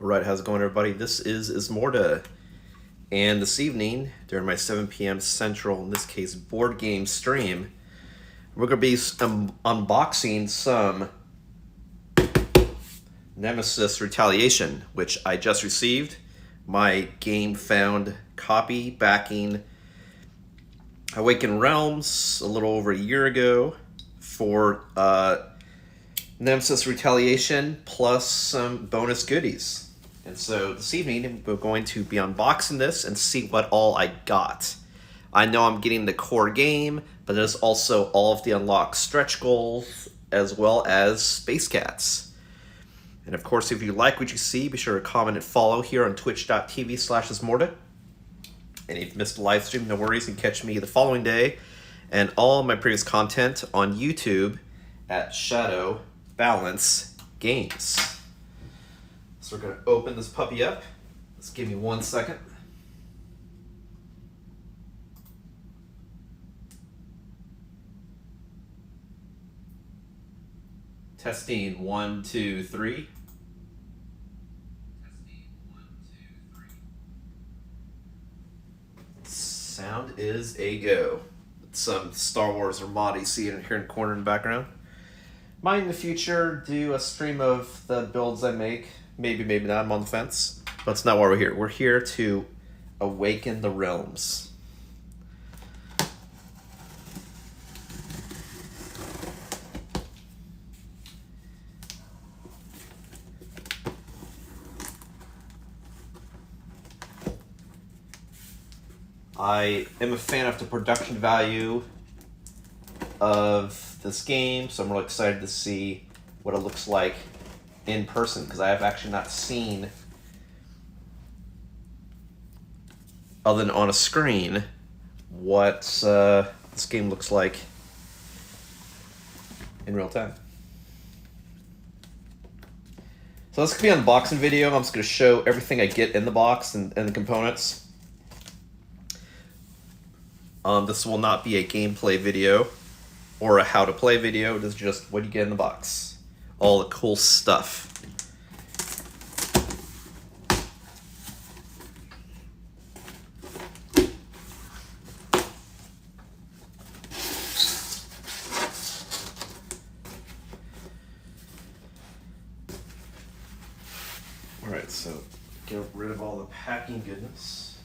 Right, how's it going, everybody? This is Ismortah, and this evening, during my 7 p.m. Central, in this case, board game stream, we're going to be unboxing some Nemesis Retaliation, which I just received. My game found copy backing Awakened Realms a little over a year ago for Nemesis Retaliation plus some bonus goodies. And so this evening we're going to be unboxing this and see what all I got. I know I'm getting the core game, but there's also all of the unlocked stretch goals as well as Space Cats. And of course, if you like what you see, be sure to comment and follow here on twitch.tv/Ismortah. And if you missed the live stream, no worries, you can catch me the following day and all my previous content on YouTube at Shadow Balance Games. So we're going to open this puppy up. Just give me 1 second. Testing 1, 2, 3. Sound is a go. Some Star Wars Armada you see here in the corner in the background. Might in the future do a stream of the builds I make. Maybe, maybe not. I'm on the fence. But that's not why we're here. We're here to awaken the realms. I am a fan of the production value of this game, so I'm really excited to see what it looks like in person, because I have actually not seen, other than on a screen, what this game looks like in real time. So this could be an unboxing video. I'm just going to show everything I get in the box and the components. This will not be a gameplay video or a how to play video. This is just what you get in the box. All the cool stuff. All right, so get rid of all the packing goodness.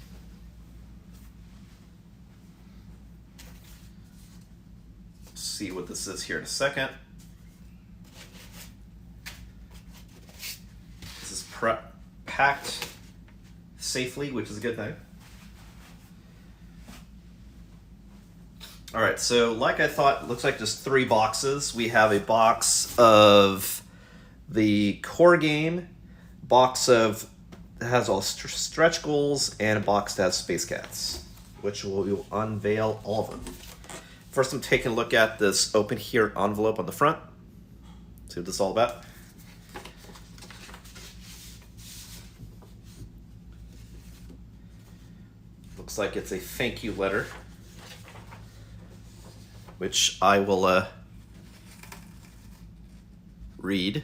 See what this is here in a second. This is packed safely, which is a good thing. All right, so like I thought, it looks like just 3 boxes. We have a box of the core game, box of that has all stretch goals, and a box that has Space Cats, which we will unveil all of them. First, I'm taking a look at this open here envelope on the front. See what this is all about. Looks like it's a thank you letter, which I will read.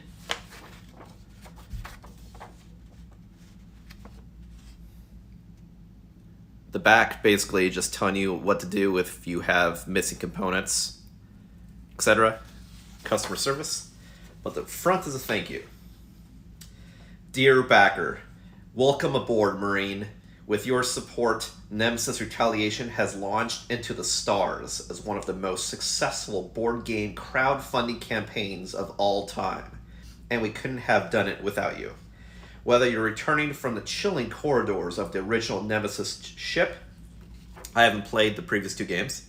The back basically just telling you what to do if you have missing components, etc. Customer service. But the front is a thank you. Dear backer, welcome aboard, Marine. With your support, Nemesis Retaliation has launched into the stars as one of the most successful board game crowdfunding campaigns of all time. And we couldn't have done it without you. Whether you're returning from the chilling corridors of the original Nemesis ship, I haven't played the previous 2 games,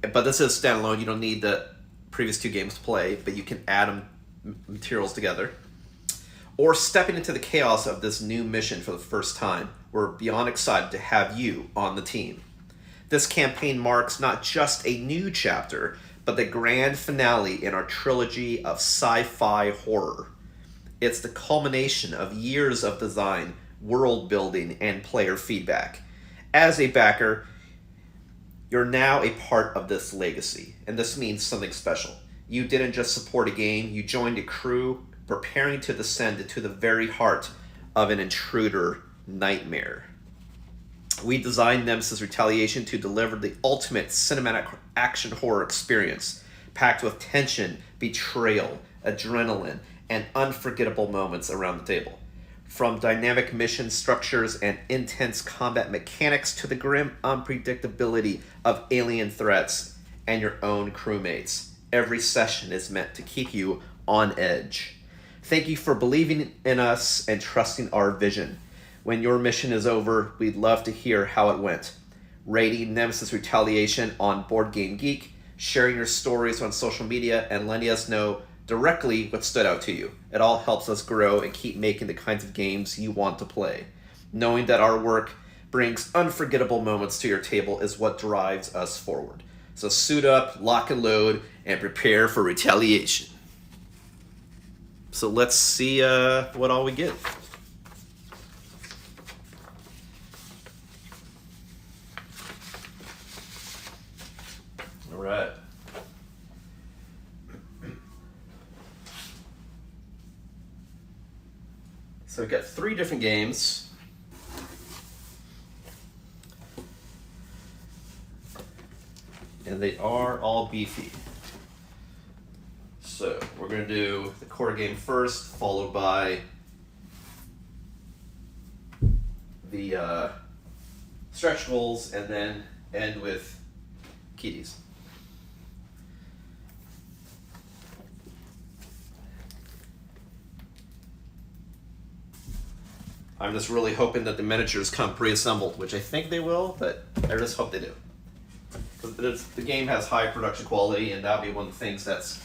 but this is standalone. You don't need the previous 2 games to play, but you can add them materials together. Or stepping into the chaos of this new mission for the first time, we're beyond excited to have you on the team. This campaign marks not just a new chapter, but the grand finale in our trilogy of sci-fi horror. It's the culmination of years of design, world building, and player feedback. As a backer, you're now a part of this legacy, and this means something special. You didn't just support a game, you joined a crew preparing to descend into the very heart of an intruder nightmare. We designed Nemesis Retaliation to deliver the ultimate cinematic action horror experience, packed with tension, betrayal, adrenaline, and unforgettable moments around the table. From dynamic mission structures and intense combat mechanics to the grim unpredictability of alien threats and your own crewmates, every session is meant to keep you on edge. Thank you for believing in us and trusting our vision. When your mission is over, we'd love to hear how it went. Rating Nemesis Retaliation on Board Game Geek, sharing your stories on social media, and letting us know directly what stood out to you. It all helps us grow and keep making the kinds of games you want to play. Knowing that our work brings unforgettable moments to your table is what drives us forward. So suit up, lock and load, and prepare for Retaliation. So let's see what all we get. All right. So we've got 3 different games. And they are all beefy. So we're going to do the core game first, followed by the stretch goals, and then end with kiddies. I'm just really hoping that the miniatures come pre-assembled, which I think they will, but I just hope they do. Because the game has high production quality, and that'll be one of the things that's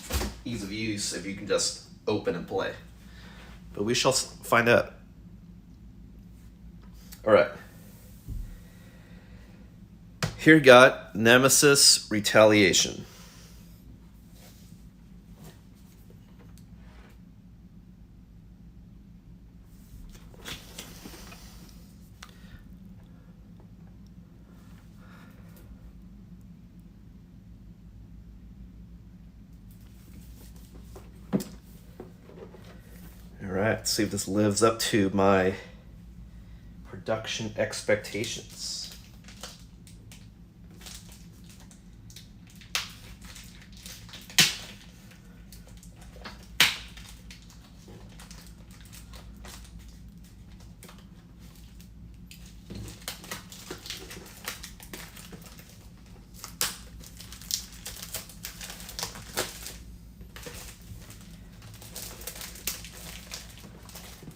ease of use if you can just open and play. But we shall find out. All right. Here you got Nemesis Retaliation. Alright, let's see if this lives up to my production expectations.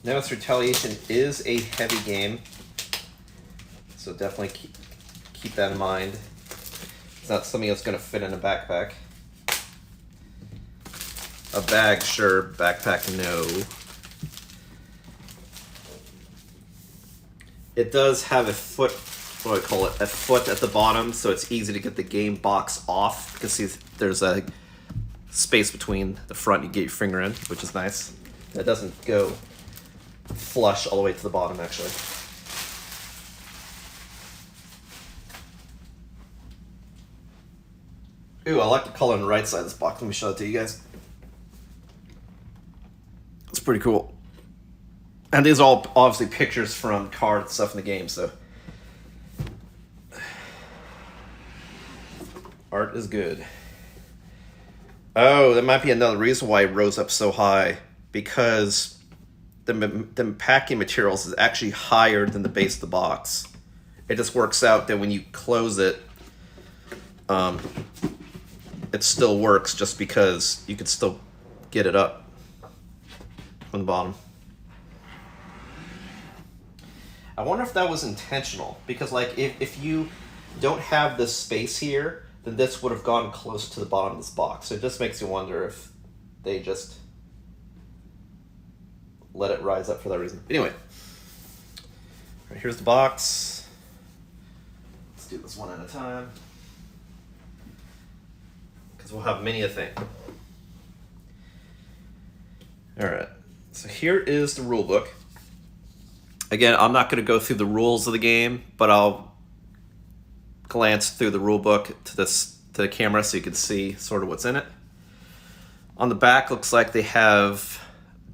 Nemesis Retaliation is a heavy game, so definitely keep that in mind. It's not something that's going to fit in a backpack. A bag, sure. Backpack, no. It does have a foot, what do I call it? A foot at the bottom, so it's easy to get the game box off. You can see there's a space between the front you get your finger in, which is nice. It doesn't go flush all the way to the bottom, actually. Ooh, I like the color on the right side of this box. Let me show it to you guys. It's pretty cool. And these are all obviously pictures from cards and stuff in the game, so art is good. Oh, that might be another reason why it rose up so high, because the packing materials is actually higher than the base of the box. It just works out that when you close it, it still works just because you can still get it up from the bottom. I wonder if that was intentional, because like if you don't have this space here, then this would have gone close to the bottom of this box. So it just makes you wonder if they just let it rise up for that reason. Anyway, right, here's the box. Let's do this one at a time, because we'll have many a thing. All right, so here is the rule book. Again, I'm not going to go through the rules of the game, but I'll glance through the rule book to the camera so you can see sort of what's in it. On the back, looks like they have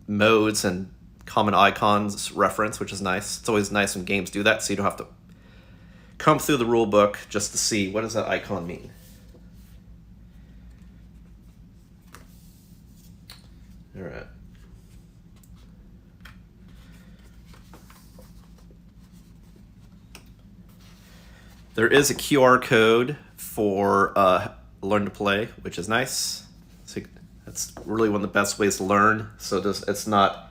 modes and common icons reference, which is nice. It's always nice when games do that, so you don't have to come through the rule book just to see what does that icon mean. All right. There is a QR code for Learn to Play, which is nice. So that's really one of the best ways to learn. So it's not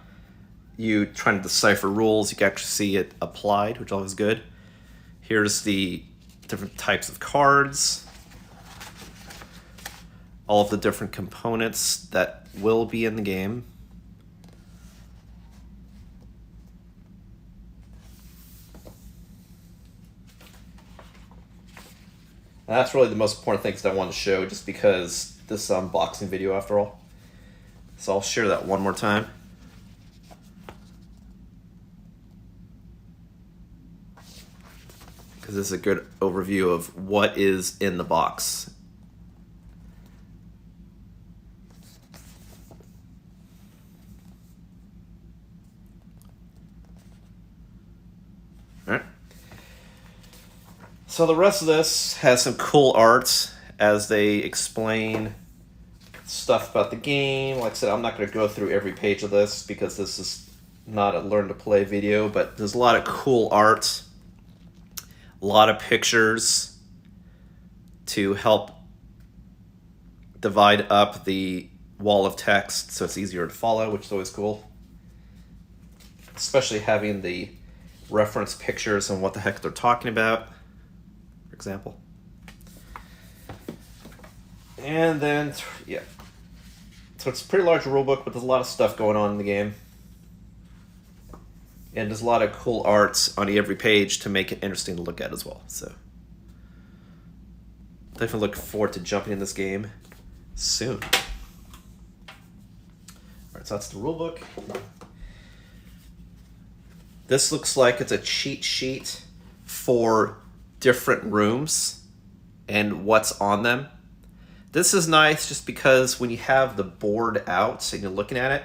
you trying to decipher rules. You can actually see it applied, which is always good. Here's the different types of cards. All of the different components that will be in the game. That's really the most important things that I want to show, just because this is an unboxing video after all. So I'll share that one more time. Because this is a good overview of what is in the box. All right. So the rest of this has some cool art as they explain stuff about the game. Like I said, I'm not going to go through every page of this because this is not a Learn to Play video, but there's a lot of cool art, a lot of pictures to help divide up the wall of text so it's easier to follow, which is always cool. Especially having the reference pictures and what the heck they're talking about. Example. And then, yeah. So it's a pretty large rulebook, but there's a lot of stuff going on in the game. And there's a lot of cool arts on every page to make it interesting to look at as well. So definitely look forward to jumping in this game soon. Alright, so that's the rulebook. This looks like it's a cheat sheet for different rooms and what's on them. This is nice just because when you have the board out and you're looking at it,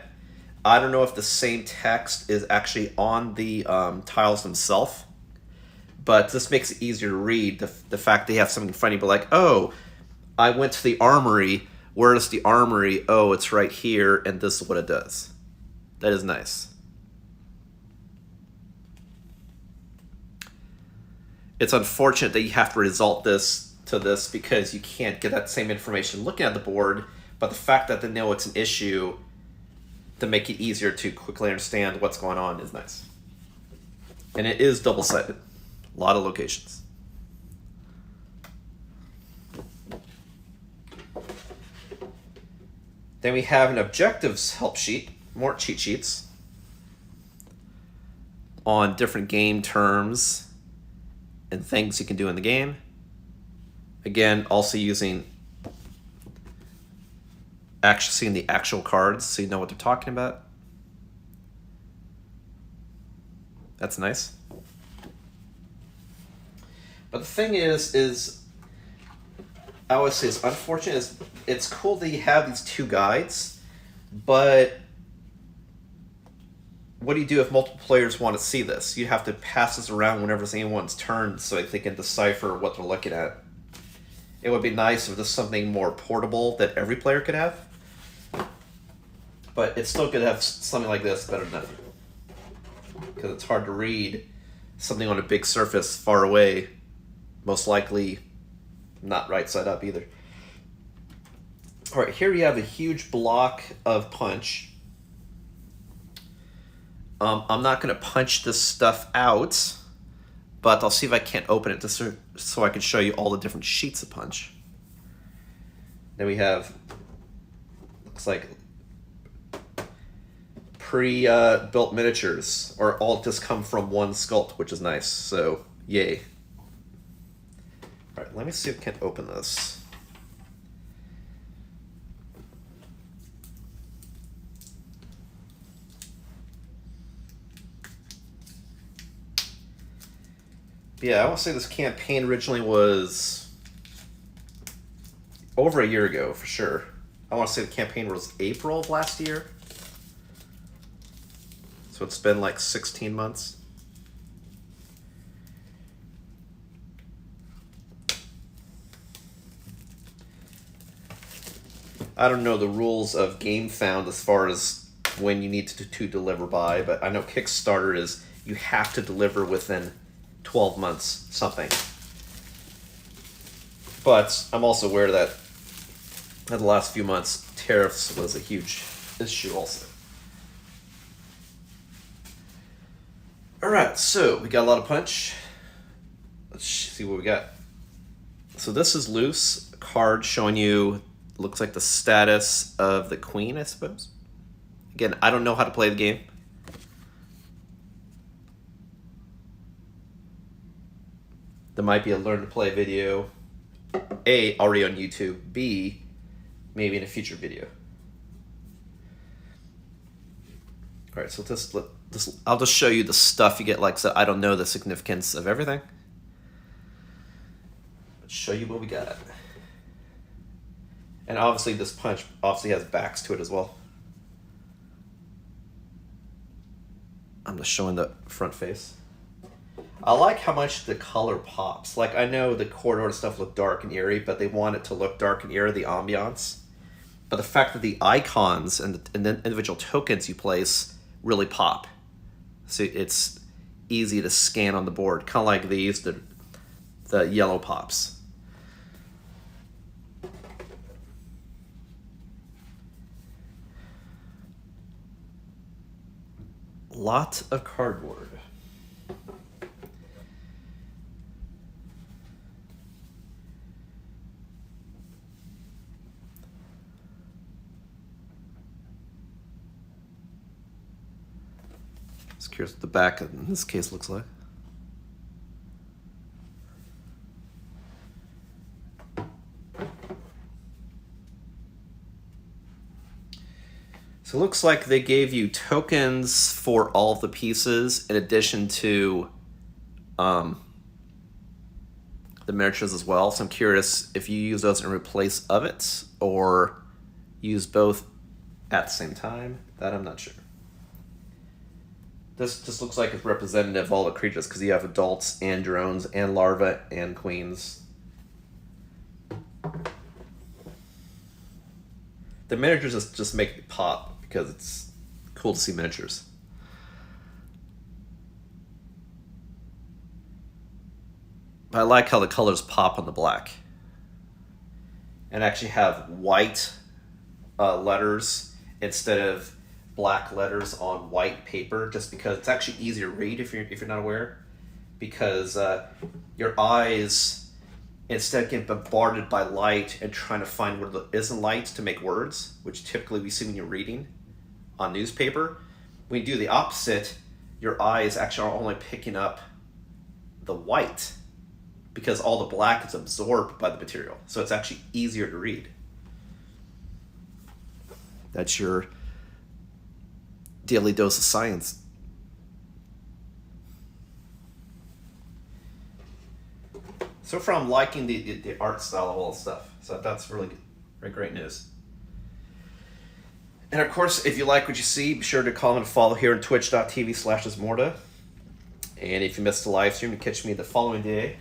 I don't know if the same text is actually on the tiles themselves, but this makes it easier to read. The fact they have something in front of you, but like, oh, I went to the armory. Where is the armory? Oh, it's right here, and this is what it does. That is nice. It's unfortunate that you have to result this to this because you can't get that same information looking at the board, but the fact that they know it's an issue to make it easier to quickly understand what's going on is nice. And it is double-sided. A lot of locations. Then we have an objectives help sheet, more cheat sheets on different game terms and things you can do in the game. Again, also using actually seeing the actual cards so you know what they're talking about. That's nice. But the thing is I always say it's unfortunate. It's cool that you have these two guides, but what do you do if multiple players want to see this? You have to pass this around whenever it's anyone's turn so that they can decipher what they're looking at. It would be nice if there's something more portable that every player could have. But it's still good to have something like this, better than nothing. Because it's hard to read something on a big surface far away. Most likely not right side up either. Alright, here you have a huge block of punch. I'm not going to punch this stuff out, but I'll see if I can't open it so I can show you all the different sheets of punch. Then we have, looks like pre-built miniatures, or all just come from one sculpt, which is nice, so yay. Alright, let me see if I can open this. Yeah, I want to say this campaign originally was over a year ago, for sure. I want to say the campaign was April of last year. So So it's been like 16 months. I don't know the rules of GameFound as far as when you need to deliver by, but I know Kickstarter is you have to deliver within 12 months something. But I'm also aware that in the last few months, tariffs was a huge issue also. Alright, so we got a lot of punch. Let's see what we got. So this is loose, a card showing you, looks like the status of the queen, I suppose. Again, I don't know how to play the game. There might be a learn to play video, A, already on YouTube, B, maybe in a future video. All right, so I'll just show you the stuff you get. Like I said, I don't know the significance of everything. Let's show you what we got. And obviously this punch obviously has backs to it as well. I'm just showing the front face. I like how much the color pops. Like, I know the corridor stuff look dark and eerie, but they want it to look dark and eerie, the ambiance. But the fact that the icons and the individual tokens you place really pop. So it's easy to scan on the board. Kind of like these, the yellow pops. Lot of cardboard. Just curious what the back in this case looks like. So it looks like they gave you tokens for all of the pieces in addition to the miniatures as well. So I'm curious if you use those in replace of it or use both at the same time. That I'm not sure. This just looks like it's representative of all the creatures because you have adults and drones and larvae and queens. The miniatures just make me pop because it's cool to see miniatures. I like how the colors pop on the black. And actually have white letters instead of black letters on white paper, just because it's actually easier to read if you're not aware. Because your eyes, instead of getting bombarded by light and trying to find where there isn't light to make words, which typically we see when you're reading on newspaper, when you do the opposite, your eyes actually are only picking up the white because all the black is absorbed by the material. So it's actually easier to read. That's your daily dose of science. So far, I'm liking the art style of all the stuff. So that's really good. Very great news. And of course, if you like what you see, be sure to comment and follow here on twitch.tv/Ismortah. And if you missed the live stream, you can catch me the following day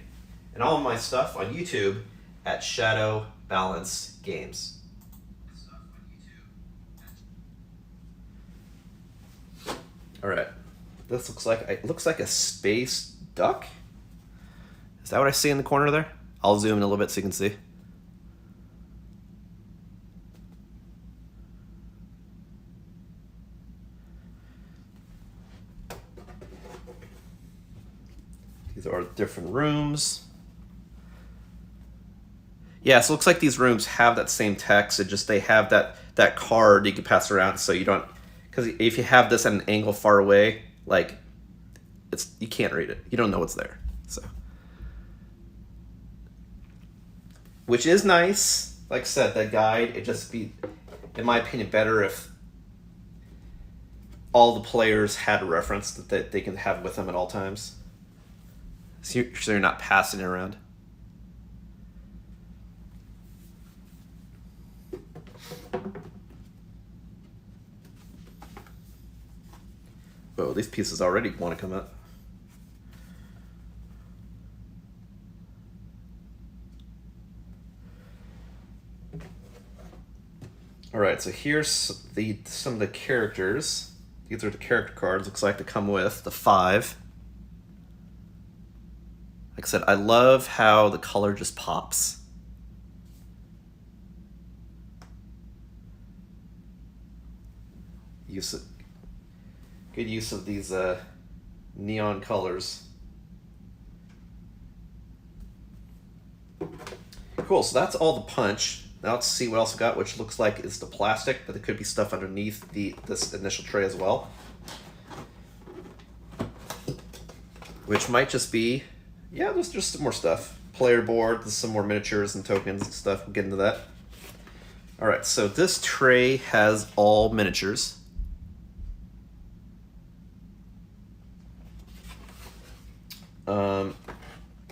and all of my stuff on YouTube at Shadow Balance Games. All right, this looks like a space duck. Is that what I see in the corner there? I'll zoom in a little bit so you can see. These are different rooms. Yeah, so it looks like these rooms have that same text. It just they have that card you can pass around, so you don't. Because if you have this at an angle far away, like you can't read it. You don't know what's there. So, which is nice. Like I said, that guide, it just be, in my opinion, better if all the players had a reference that they can have with them at all times. So you're not passing it around. Oh, these pieces already want to come out. Alright, so here's some of the characters. These are the character cards, looks like, to come with the 5. Like I said, I love how the color just pops. Good use of these neon colors. Cool, so that's all the punch. Now let's see what else we got, which looks like it's the plastic, but there could be stuff underneath this initial tray as well. Which might just be, yeah, there's just some more stuff. Player board, there's some more miniatures and tokens and stuff. We'll get into that. Alright, so this tray has all miniatures.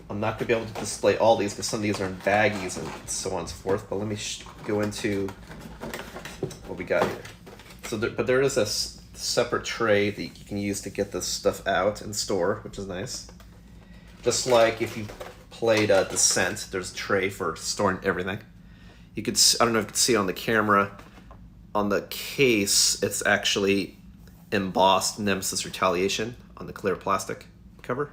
I'm not going to be able to display all these because some of these are in baggies and so on and so forth, but let me go into what we got here. So but there is a separate tray that you can use to get this stuff out and store, which is nice. Just like if you played Descent, there's a tray for storing everything. You could, I don't know if you can see on the camera, on the case, it's actually embossed Nemesis Retaliation on the clear plastic cover.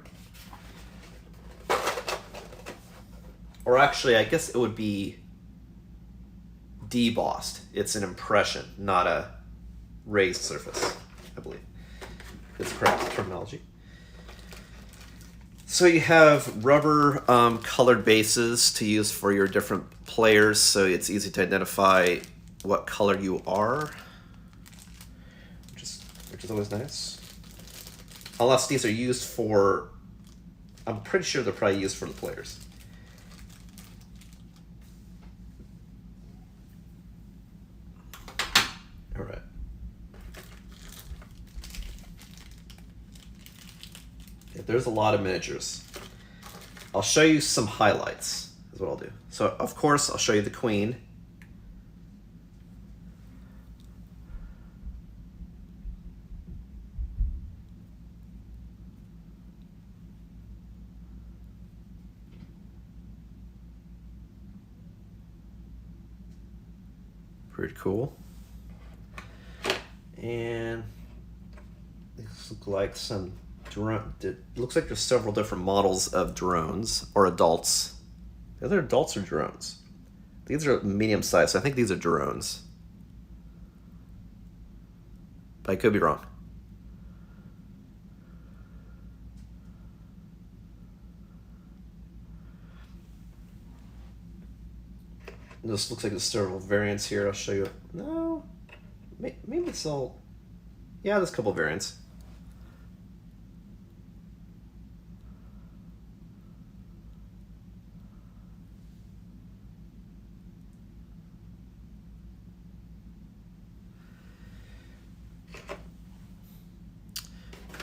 Or actually, I guess it would be debossed. It's an impression, not a raised surface, I believe. It's correct terminology. So you have rubber colored bases to use for your different players, so it's easy to identify what color you are, which is always nice. Unless these are used for, I'm pretty sure they're probably used for the players. All right. Yeah, there's a lot of miniatures. I'll show you some highlights, is what I'll do. So, of course, I'll show you the Queen. Pretty cool. And these look like some drone. It looks like there's several different models of drones or adults. Are they adults or drones? These are medium sized, so I think these are drones. But I could be wrong. This looks like there's several variants here. I'll show you. No, maybe it's all. Yeah, there's a couple variants.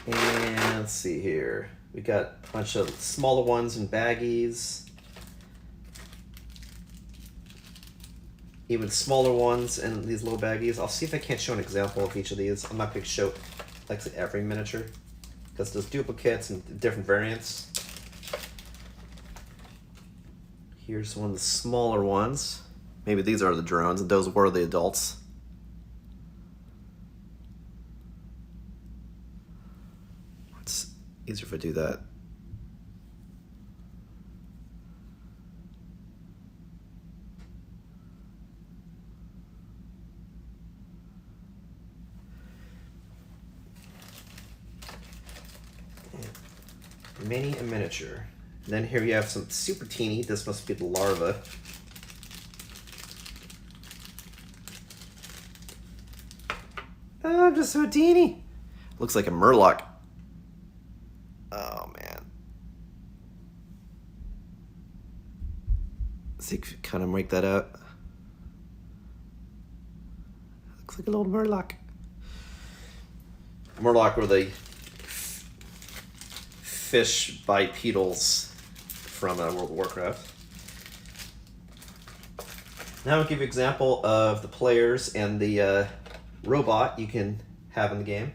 And let's see here. We got a bunch of smaller ones in baggies. Even smaller ones in these little baggies. I'll see if I can't show an example of each of these. I'm not going to show like every miniature because there's duplicates and different variants. Here's one of the smaller ones. Maybe these are the drones and those were the adults. It's easier if I do that. Mini and miniature. And then here you have some super teeny. This must be the larva. Oh, just so teeny. Looks like a murloc. Oh man. Let's see if you kind of make that out. Looks like a little murloc. Murloc were the fish bipedals from World of Warcraft. Now I'll give you an example of the players and the robot you can have in the game.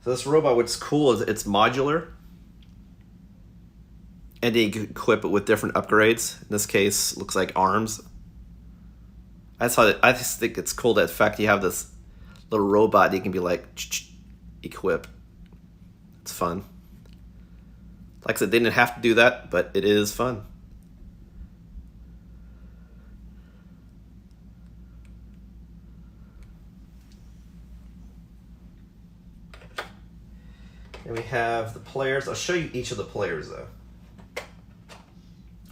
So this robot, what's cool is it's modular. And then you can equip it with different upgrades. In this case, looks like arms. I just think it's cool that fact you have this little robot you can be like equip. It's fun. Like I said, they didn't have to do that, but it is fun. And we have the players. I'll show you each of the players though.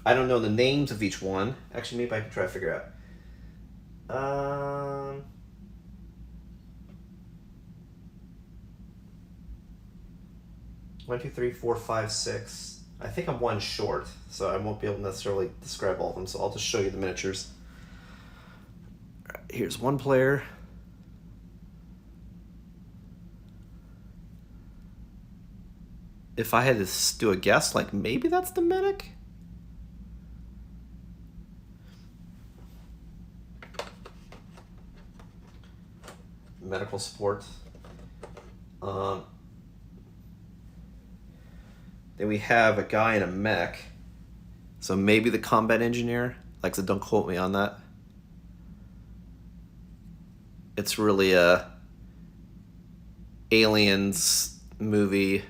I don't know the names of each one. Actually, maybe I can try to figure out. 1, 2, 3, 4, 5, 6. I think I'm one short, so I won't be able to necessarily describe all of them. So I'll just show you the miniatures. Here's one player. If I had to do a guess, like maybe that's the medic. Medical support. Then we have a guy in a mech. So maybe the combat engineer. Like I said, don't quote me on that. It's really a Aliens movie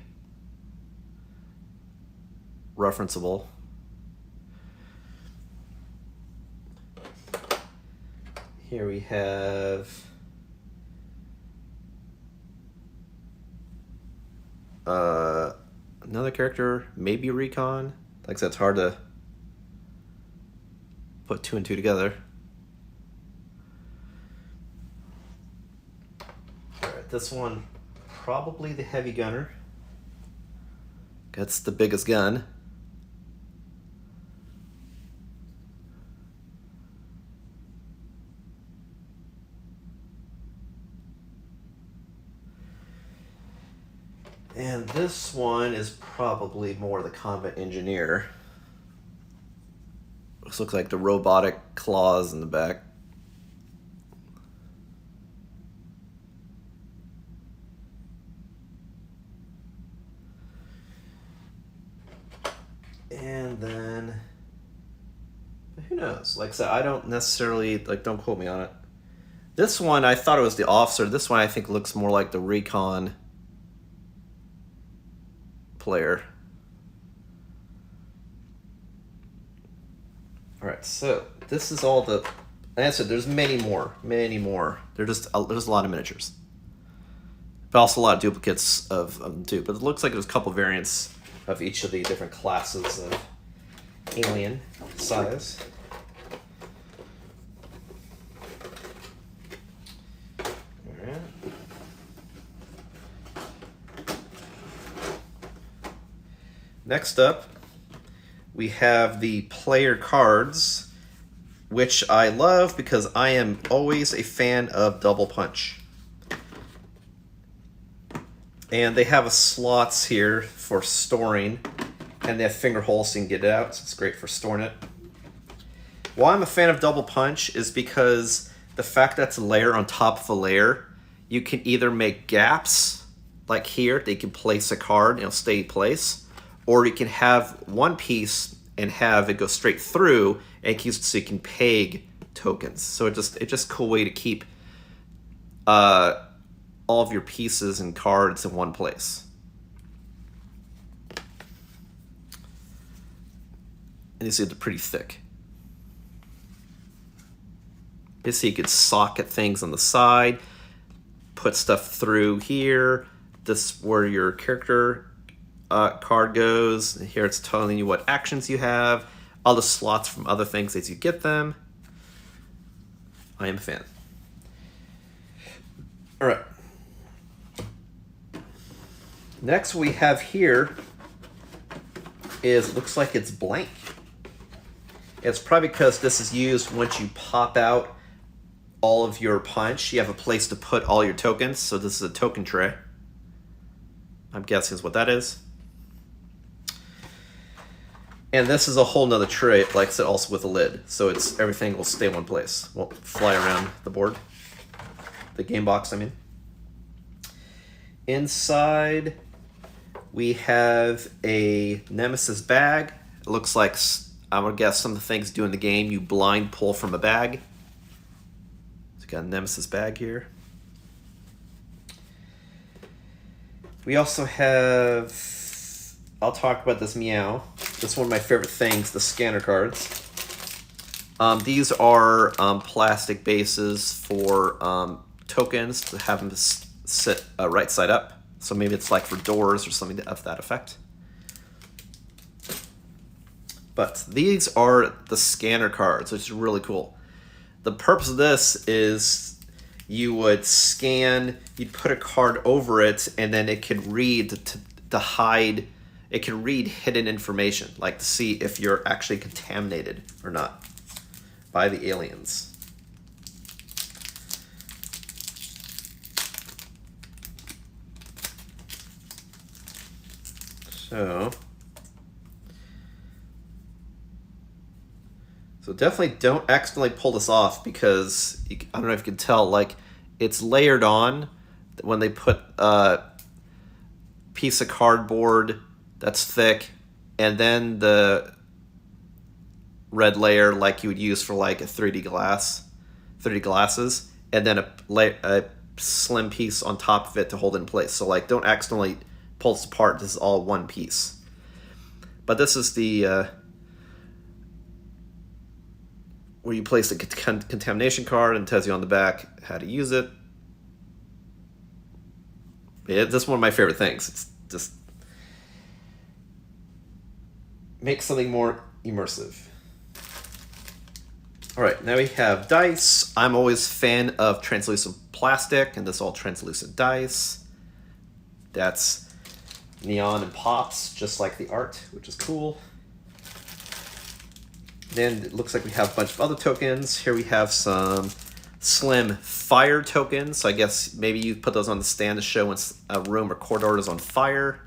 referenceable. Here we have another character, maybe Recon. Like I said, it's hard to put 2 and 2 together. Alright, this one, probably the heavy gunner. That's the biggest gun. And this one is probably more the combat engineer. This looks like the robotic claws in the back. And then, who knows? Like I said, I don't necessarily, don't quote me on it. This one, I thought it was the officer. This one I think looks more like the recon player. Alright, so this is all the, like I said, there's many more. There's a lot of miniatures. But also a lot of duplicates of them too. But it looks like there's a couple variants of each of the different classes of alien size. Alright. Next up, we have the player cards, which I love because I am always a fan of double punch. And they have slots here for storing, and they have finger holes so you can get it out, so it's great for storing it. Why I'm a fan of double punch is because the fact that it's a layer on top of a layer, you can either make gaps, like here, they can place a card and it'll stay in place, or you can have one piece and have it go straight through and keeps so you can peg tokens. So it's just a cool way to keep all of your pieces and cards in one place. And you see they're pretty thick. You see you could socket things on the side, put stuff through here. This is where your character card goes. Here it's telling you what actions you have, all the slots from other things as you get them. I am a fan. All right. Next we have here is, looks like it's blank. It's probably because this is used once you pop out all of your punch. You have a place to put all your tokens. So this is a token tray. I'm guessing is what that is. And this is a whole nother tray, like I said, also with a lid. So it's everything will stay in one place. Won't fly around the board. The game box, I mean. Inside, we have a Nemesis bag. It looks like, I'm going to guess, some of the things do in the game, you blind pull from a bag. So we got a Nemesis bag here. We also have, I'll talk about this Meow. This is one of my favorite things, the scanner cards. These are plastic bases for tokens to have them sit right side up. So maybe it's like for doors or something of that effect. But these are the scanner cards, which is really cool. The purpose of this is you would scan, you'd put a card over it, and then it could read to hide, it can read hidden information, like to see if you're actually contaminated or not by the aliens. So definitely don't accidentally pull this off, because I don't know if you can tell, like, it's layered on when they put a piece of cardboard that's thick, and then the red layer like you would use for like a 3D glasses, and then a slim piece on top of it to hold it in place. So like, don't accidentally pull this apart. This is all one piece. But this is the where you place the contamination card, and tells you on the back how to use it. Yeah, this is one of my favorite things. It's just makes something more immersive. All right, now we have dice. I'm always a fan of translucent plastic, and this is all translucent dice. That's neon and pops, just like the art, which is cool. Then it looks like we have a bunch of other tokens. Here we have some slim fire tokens. So I guess maybe you put those on the stand to show when a room or corridor is on fire.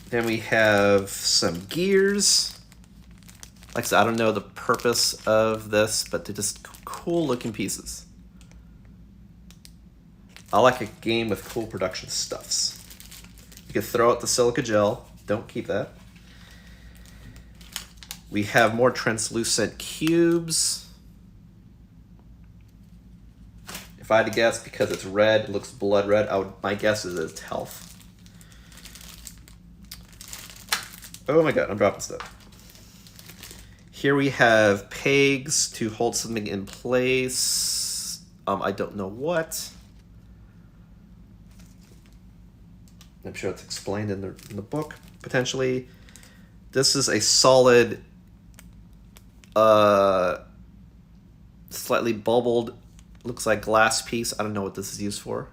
Then we have some gears. Like I said, I don't know the purpose of this, but they're just cool looking pieces. I like a game with cool production stuffs. You can throw out the silica gel. Don't keep that. We have more translucent cubes. If I had to guess, because it's red, it looks blood red, my guess is it's health. Oh my god, I'm dropping stuff. Here we have pegs to hold something in place. I don't know what. I'm sure it's explained in the book, potentially. This is a solid, slightly bubbled, looks like glass piece. I don't know what this is used for.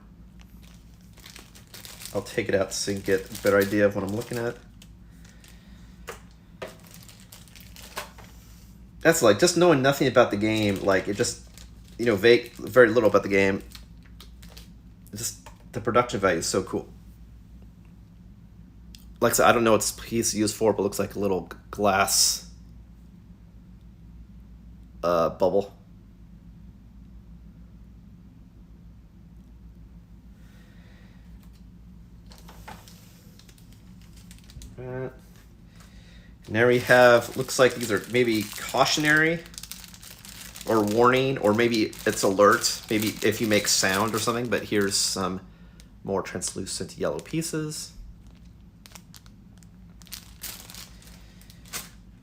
I'll take it out so you can get a better idea of what I'm looking at. That's like, just knowing nothing about the game, like, it just, very little about the game. Just, the production value is so cool. Like I said, I don't know what this piece is used for, but it looks like a little glass bubble. Now we have, looks like these are maybe cautionary or warning, or maybe it's alert, maybe if you make sound or something, but here's some more translucent yellow pieces.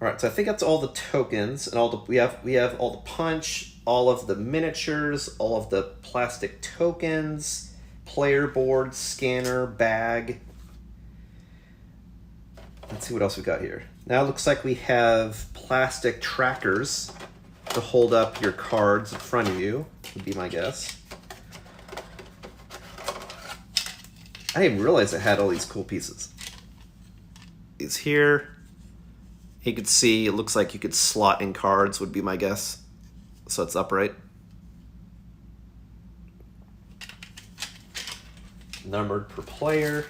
All right, so I think that's all the tokens, and we have all the punch, all of the miniatures, all of the plastic tokens, player board, scanner, bag. Let's see what else we got here. Now it looks like we have plastic trackers to hold up your cards in front of you, would be my guess. I didn't even realize it had all these cool pieces. These here. You could see, it looks like you could slot in cards, would be my guess. So it's upright. Numbered per player.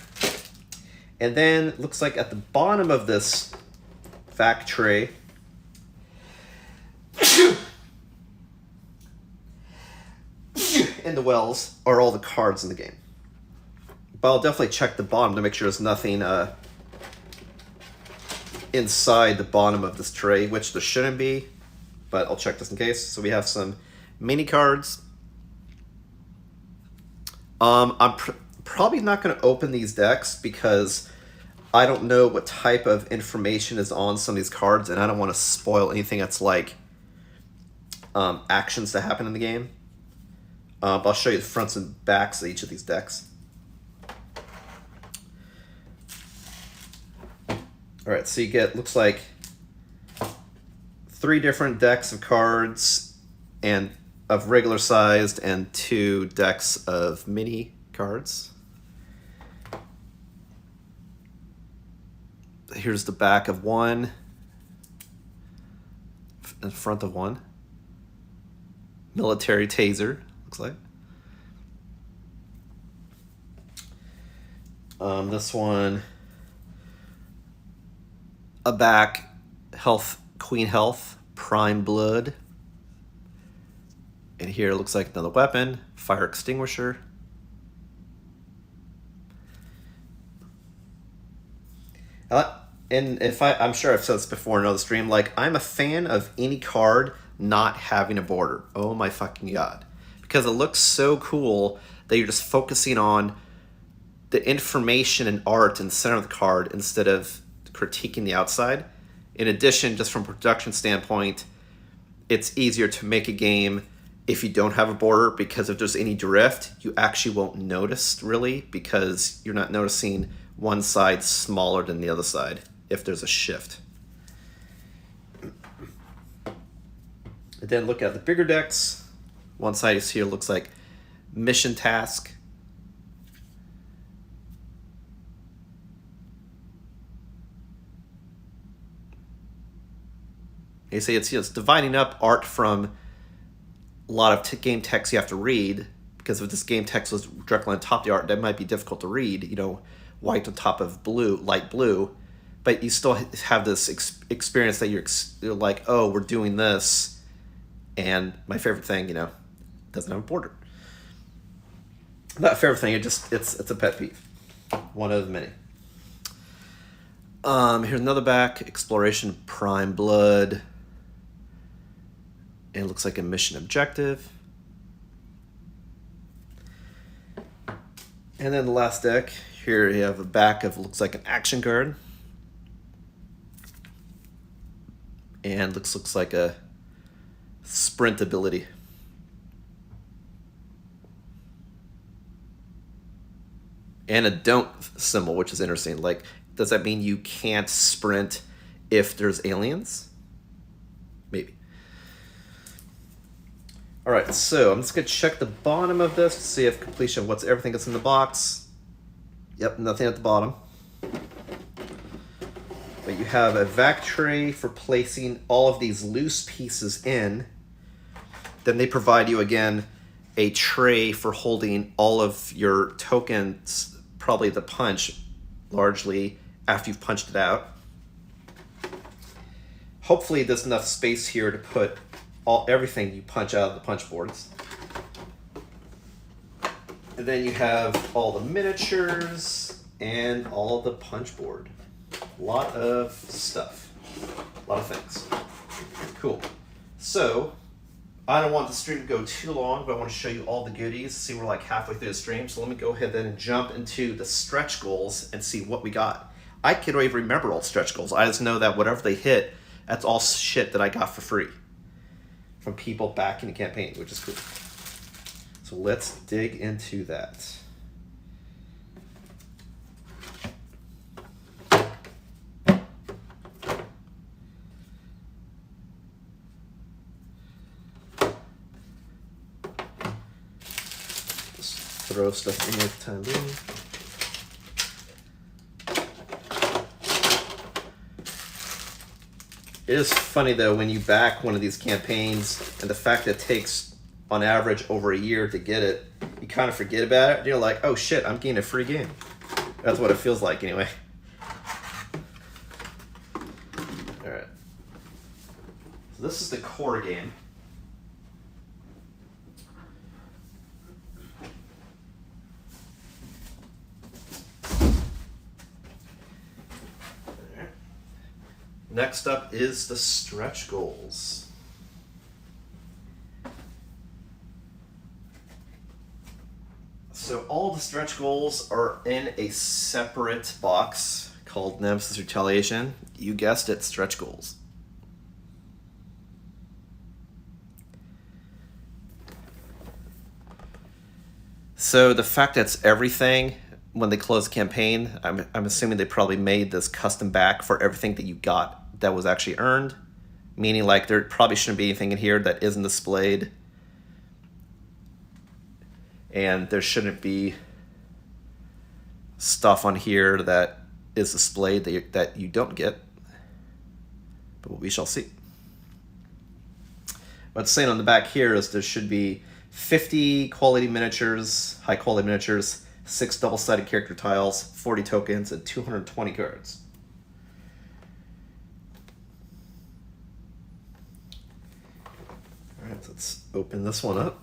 And then it looks like at the bottom of this fact tray, wells are all the cards in the game. But I'll definitely check the bottom to make sure there's nothing inside the bottom of this tray, which there shouldn't be, but I'll check just in case. So we have some mini cards. I'm probably not going to open these decks because I don't know what type of information is on some of these cards, and I don't want to spoil anything that's like actions that happen in the game. But I'll show you the fronts and backs of each of these decks. Alright, so you get, looks like 3 different decks of cards and of regular sized and 2 decks of mini cards. Here's the back of one and front of one. Military taser, looks like. This one, a back, health, Queen Health, Prime Blood. And here it looks like another weapon, fire extinguisher. And I'm sure I've said this before in another stream, like, I'm a fan of any card not having a border. Oh my fucking god. Because it looks so cool that you're just focusing on the information and art in the center of the card instead of critiquing the outside. In addition, just from a production standpoint, it's easier to make a game if you don't have a border, because if there's any drift, you actually won't notice really, because you're not noticing one side smaller than the other side if there's a shift. And then look at the bigger decks. One side is here, looks like mission task. You see, it's dividing up art from a lot of game text you have to read, because if this game text was directly on top of the art, that might be difficult to read, you know, white on top of blue, light blue, but you still have this experience that you're like, oh, we're doing this, and my favorite thing, you know, doesn't have a border. Not a favorite thing, it's a pet peeve. One of many. Here's another back, Exploration Prime Blood. And it looks like a mission objective. And then the last deck, here you have a back of, looks like an action card. And looks like a sprint ability. And a don't symbol, which is interesting. Like, does that mean you can't sprint if there's aliens? Maybe. All right, so I'm just gonna check the bottom of this to see if completion, what's everything that's in the box. Yep, nothing at the bottom. But you have a vac tray for placing all of these loose pieces in. Then they provide you, again, a tray for holding all of your tokens, probably the punch, largely, after you've punched it out. Hopefully there's enough space here to put everything you punch out of the punch boards. And then you have all the miniatures and all the punch board. A lot of stuff. A lot of things. Cool. So, I don't want the stream to go too long, but I want to show you all the goodies. See, we're like halfway through the stream, so let me go ahead then and jump into the stretch goals and see what we got. I can't even remember all stretch goals. I just know that whatever they hit, that's all shit that I got for free from people back in the campaign, which is cool. So let's dig into that. Just throw stuff in at the time being. It is funny though when you back one of these campaigns and the fact that it takes on average over a year to get it, you kind of forget about it. You're like, oh shit, I'm getting a free game. That's what it feels like anyway. Alright. So this is the core game. Next up is the stretch goals. So all the stretch goals are in a separate box called Nemesis Retaliation. You guessed it, stretch goals. So the fact that it's everything, when they close the campaign, I'm assuming they probably made this custom back for everything that you got that was actually earned. Meaning like there probably shouldn't be anything in here that isn't displayed. And there shouldn't be stuff on here that is displayed that you don't get. But we shall see. What's saying on the back here is there should be 50 quality miniatures, high quality miniatures, 6 double-sided character tiles, 40 tokens, and 220 cards. All right, let's open this one up.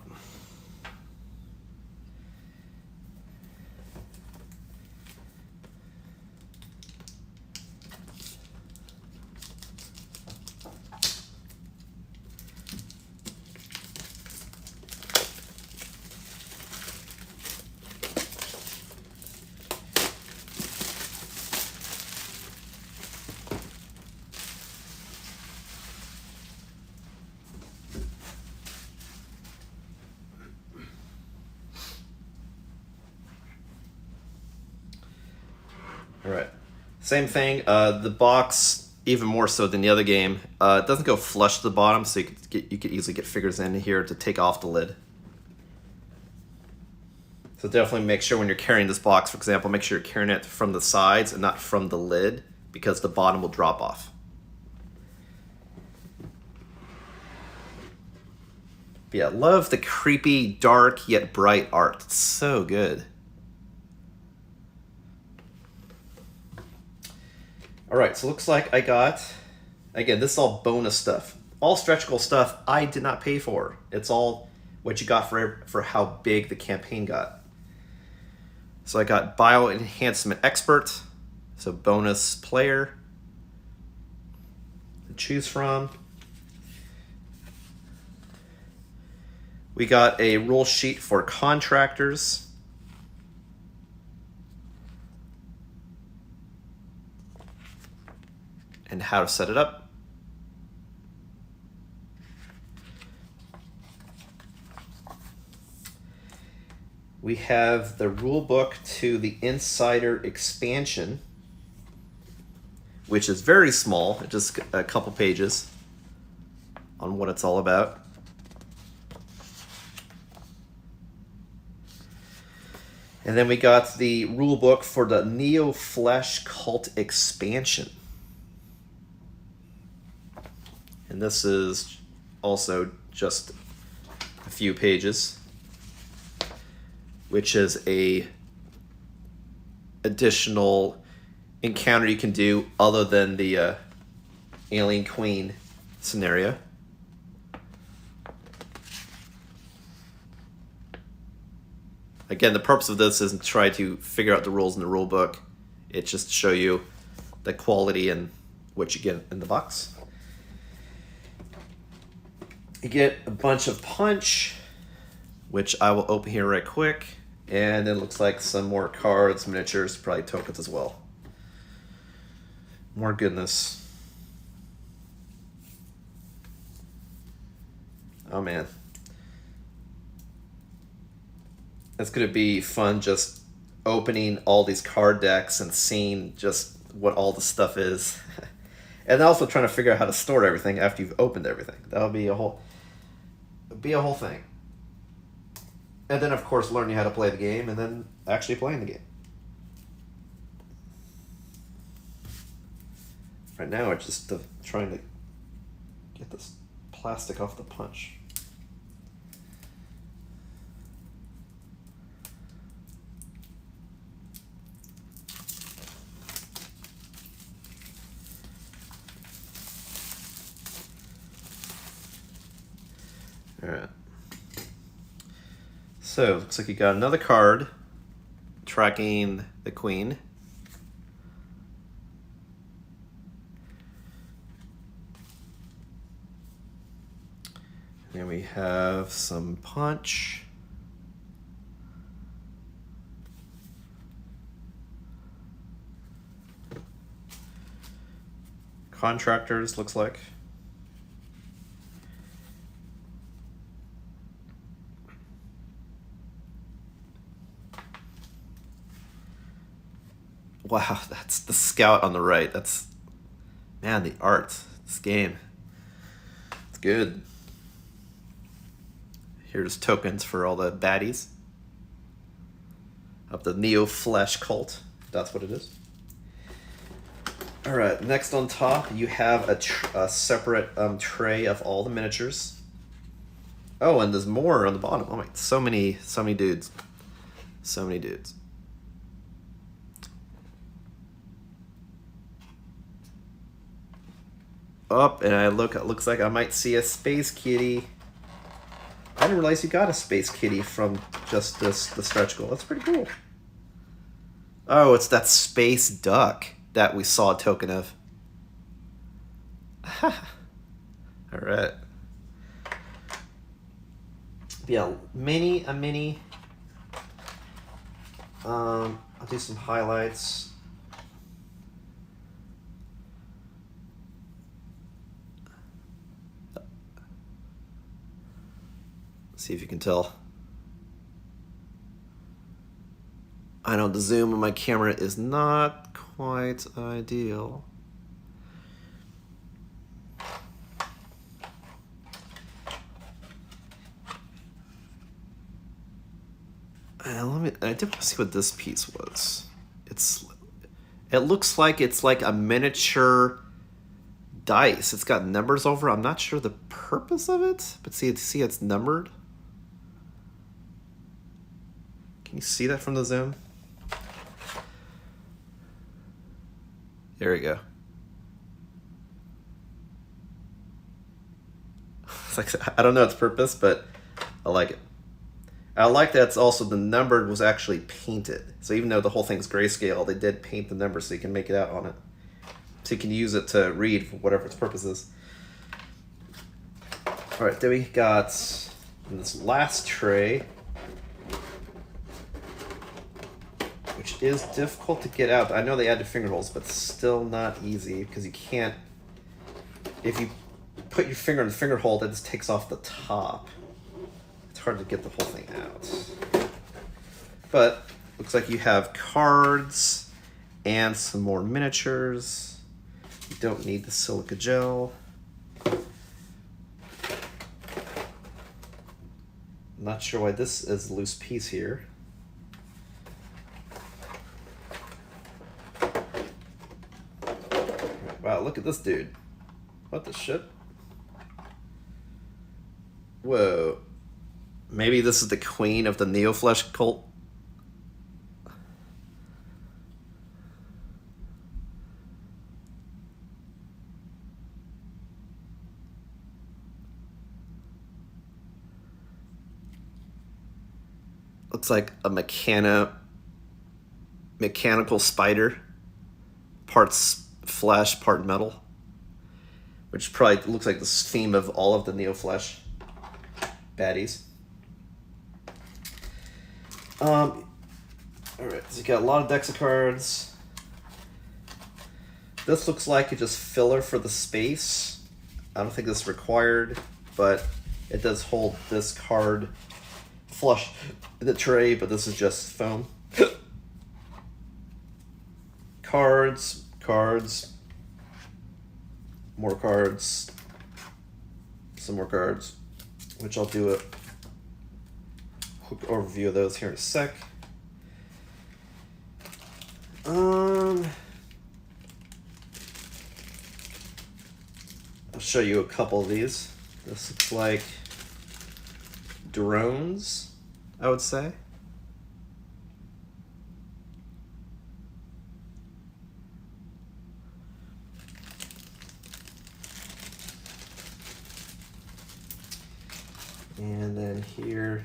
All right, same thing. The box, even more so than the other game, it doesn't go flush to the bottom, so you could easily get figures in here to take off the lid. So definitely make sure when you're carrying this box, for example, make sure you're carrying it from the sides and not from the lid, because the bottom will drop off. But yeah, love the creepy, dark, yet bright art. It's so good. All right, so looks like I got, again, this is all bonus stuff. All stretch goal stuff I did not pay for. It's all what you got for how big the campaign got. So I got Bio Enhancement Expert, so bonus player to choose from. We got a rule sheet for contractors. And how to set it up. We have the rule book to the Insider expansion, which is very small, just a couple pages on what it's all about. And then we got the rule book for the Neo Flesh Cult expansion. And this is also just a few pages, which is a additional encounter you can do other than the Alien Queen scenario. Again, the purpose of this isn't to try to figure out the rules in the rule book. It's just to show you the quality and what you get in the box. You get a bunch of punch, which I will open here right quick. And it looks like some more cards, miniatures, probably tokens as well. More goodness. Oh man. It's going to be fun just opening all these card decks and seeing just what all the stuff is. And also trying to figure out how to store everything after you've opened everything. That'll be a whole thing. And then, of course, learning how to play the game and then actually playing the game. Right now, it's just trying to get this plastic off the punch. All right. So, looks like you got another card tracking the Queen. And we have some punch. Contractors, looks like. Wow, that's the scout on the right. That's, man, the art. This game. It's good. Here's tokens for all the baddies of the Neo Flesh cult. That's what it is. All right, next on top, you have a separate tray of all the miniatures. Oh, and there's more on the bottom. Oh my, so many dudes. So many dudes. Up, and it looks like I might see a Space Kitty. I didn't realize you got a Space Kitty from just the stretch goal. That's pretty cool. Oh, it's that Space Duck that we saw a token of. All right. Yeah, a mini. I'll do some highlights. See if you can tell. I know the zoom on my camera is not quite ideal. I did want to see what this piece was. It looks like it's like a miniature dice. It's got numbers over. I'm not sure the purpose of it, but see it's numbered. Can you see that from the zoom? There we go. It's like, I don't know its purpose, but I like it. I like that it's also the numbered was actually painted. So even though the whole thing's grayscale, they did paint the number so you can make it out on it. So you can use it to read for whatever its purpose is. All right, then we got in this last tray, which is difficult to get out. I know they added finger holes, but still not easy because you can't. If you put your finger in the finger hole, that just takes off the top. It's hard to get the whole thing out. But looks like you have cards and some more miniatures. You don't need the silica gel. Not sure why this is a loose piece here. Wow, look at this dude. What the shit? Whoa. Maybe this is the queen of the Neoflesh cult? Looks like a mechanical spider. Parts flesh, part metal. Which probably looks like the theme of all of the Neoflesh baddies. Alright, so you got a lot of decks of cards. This looks like it's just filler for the space. I don't think this is required, but it does hold this card flush in the tray, but this is just foam. Cards, more cards, some more cards, which I'll do a quick overview of those here in a sec. I'll show you a couple of these. This looks like drones, I would say. And then here,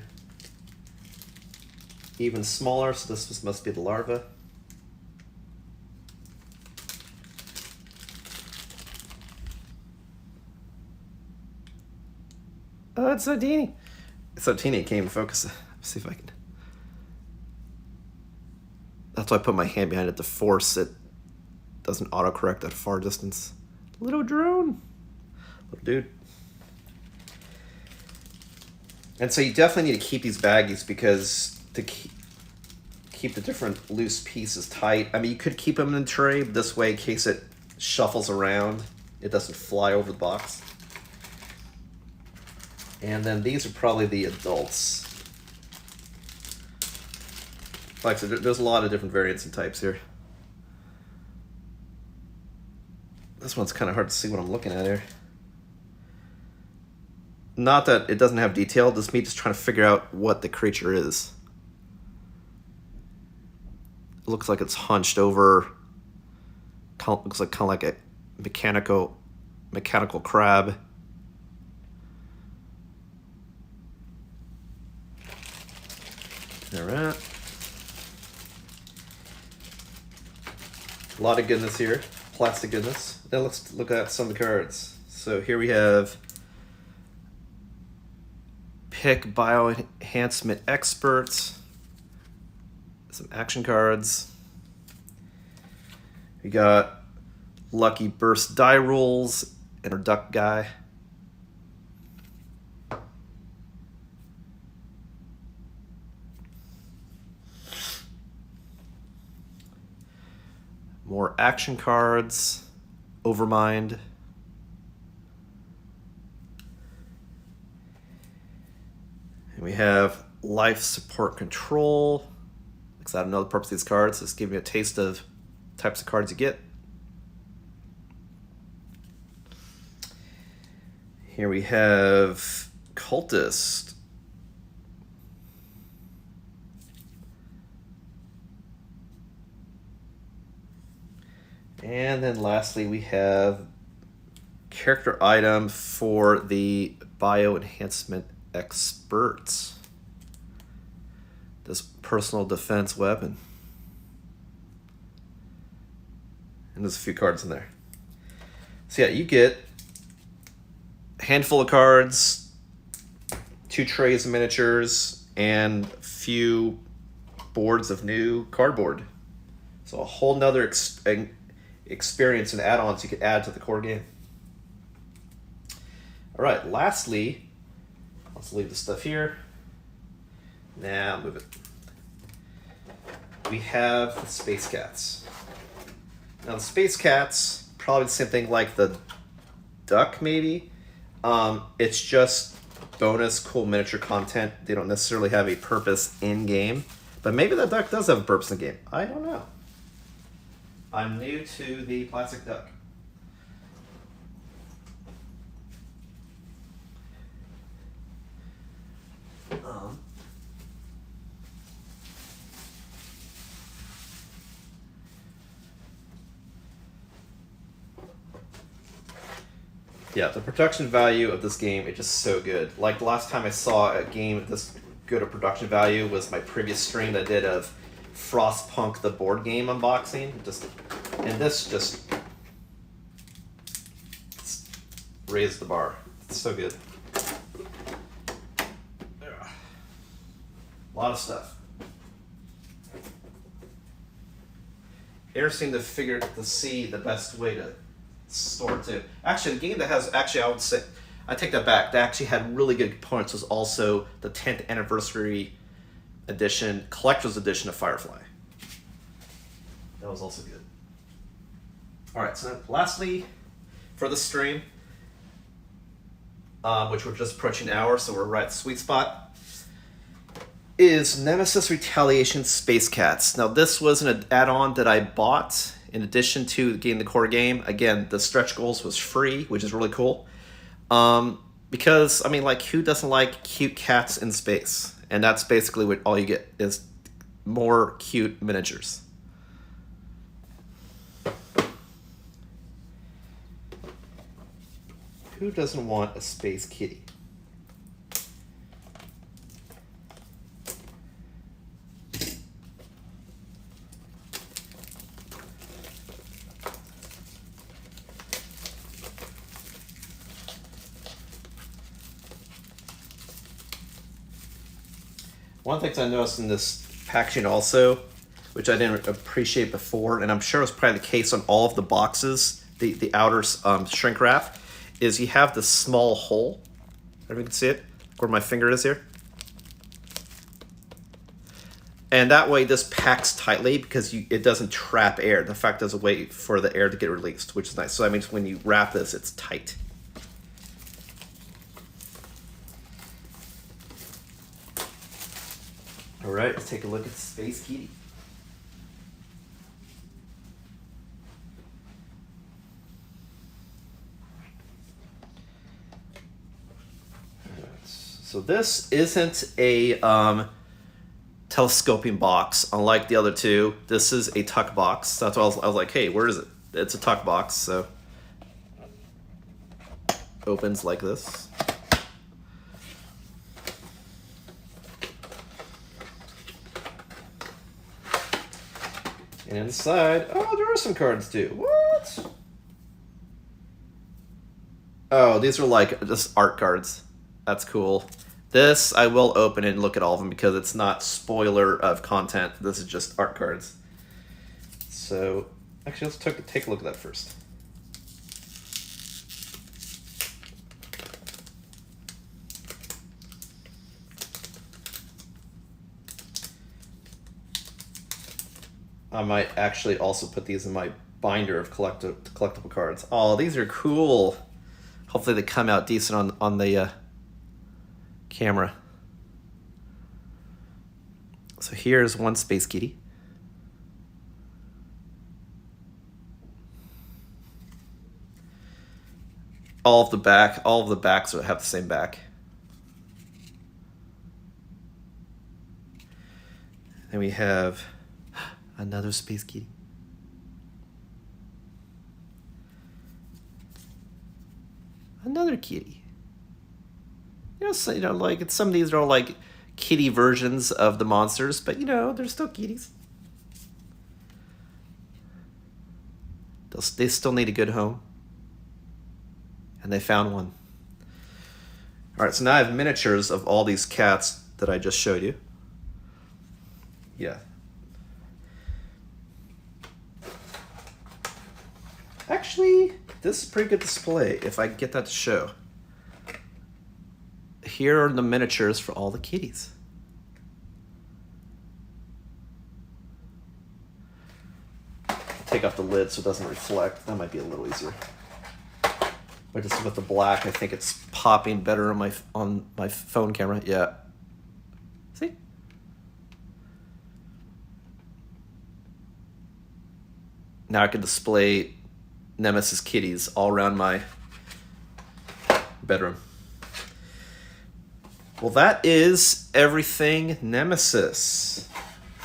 even smaller, so this must be the larva. Oh, it's so teeny. It's so teeny, it can't even focus. Let's see if I can. That's why I put my hand behind it to force it. Doesn't autocorrect at a far distance. Little drone. Little dude. And so you definitely need to keep these baggies because to keep the different loose pieces tight. I mean, you could keep them in a tray this way in case it shuffles around. It doesn't fly over the box. And then these are probably the adults. Like I said, there's a lot of different variants and types here. This one's kind of hard to see what I'm looking at here. Not that it doesn't have detail, just me just trying to figure out what the creature is. It looks like it's hunched over. Looks like kind of like a mechanical crab. All right. A lot of goodness here, plastic goodness. Now let's look at some of the cards. So here we have Pick Bioenhancement Experts, some action cards. We got Lucky Burst Die Rules and our Duck Guy. More action cards, Overmind. And we have Life Support Control. Because I don't know the purpose of these cards. Just give me a taste of types of cards you get. Here we have Cultist. And then lastly, we have character item for the Bioenhancement Experts. This personal defense weapon. And there's a few cards in there. So yeah, you get a handful of cards, 2 trays of miniatures, and a few boards of new cardboard. So a whole nother experience and add-ons you could add to the core game. All right, lastly, let's leave the stuff here. Now move it. We have the Space Cats. Now the Space Cats, probably the same thing like the Duck maybe. It's just bonus cool miniature content. They don't necessarily have a purpose in game, but maybe the Duck does have a purpose in the game. I don't know. I'm new to the plastic duck. Yeah, the production value of this game is just so good. Like the last time I saw a game this good of production value was my previous stream that I did of Frostpunk the board game unboxing. And this just raised the bar. It's so good. A lot of stuff. Interesting to see the best way to store it too. Actually, the game that has I would say I take that back. That actually had really good components was also the 10th anniversary edition, collector's edition of Firefly. That was also good. All right, so lastly, for the stream, which we're just approaching an hour, so we're right at the sweet spot, is Nemesis Retaliation Space Cats. Now, this was an add-on that I bought in addition to getting the core game. Again, the stretch goals was free, which is really cool. Because, I mean, like, who doesn't like cute cats in space? And that's basically what all you get is more cute miniatures. Who doesn't want a space kitty? One thing I noticed in this packaging also, which I didn't appreciate before, and I'm sure it's probably the case on all of the boxes, the outer shrink wrap, is you have this small hole. If you can see it, where my finger is here. And that way this packs tightly because it doesn't trap air. The fact there's a way for the air to get released, which is nice. So that means when you wrap this, it's tight. All right, let's take a look at Space Kitty. So this isn't a telescoping box, unlike the other two. This is a tuck box. That's why I was like, hey, where is it? It's a tuck box, so opens like this. And inside, oh, there are some cards too. What? Oh, these are like just art cards. That's cool. This, I will open it and look at all of them because it's not spoiler of content. This is just art cards. So, actually, let's take a look at that first. I might actually also put these in my binder of collectible cards. Oh, these are cool. Hopefully they come out decent on the camera. So here's one Space Kitty. All of the backs have the same back. Then we have another Space Kitty. Another kitty. So, like some of these are all like kitty versions of the monsters, but they're still kitties. They still need a good home. And they found one. All right, so now I have miniatures of all these cats that I just showed you. Yeah. Actually, this is a pretty good display if I get that to show. Here are the miniatures for all the kitties. Take off the lid so it doesn't reflect. That might be a little easier. But just with the black, I think it's popping better on my phone camera. Yeah. See? Now I can display Nemesis kitties all around my bedroom. Well, that is everything Nemesis.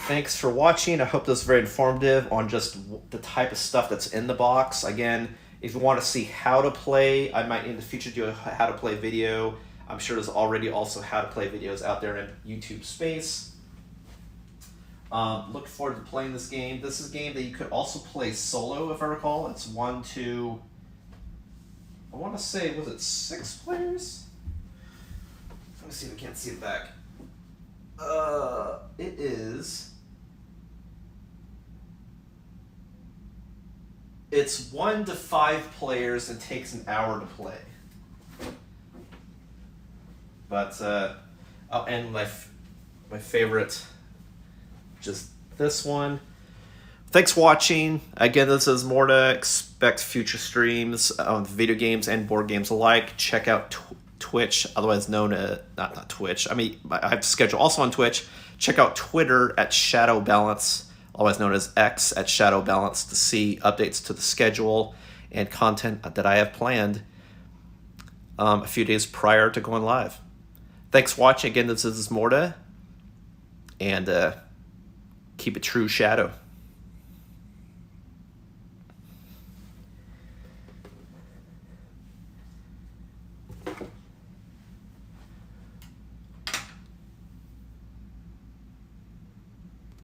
Thanks for watching. I hope this was very informative on just the type of stuff that's in the box. Again, if you want to see how to play, I might in the future do a how to play video. I'm sure there's already also how to play videos out there in YouTube space. Look forward to playing this game. This is a game that you could also play solo, if I recall. It's 1, 2, I want to say, was it 6 players? Let me see if I can't see it back. It is. It's 1 to 5 players and takes an hour to play. But I'll end my favorite, just this one. Thanks for watching. Again, this is Ismortah. Expect future streams on video games and board games alike. Check out Twitch, otherwise known as, not Twitch. I mean, I have a schedule also on Twitch. Check out Twitter at Shadow Balance, otherwise known as X at Shadow Balance, to see updates to the schedule and content that I have planned a few days prior to going live. Thanks for watching. Again, this is Ismortah, and keep it true, Shadow.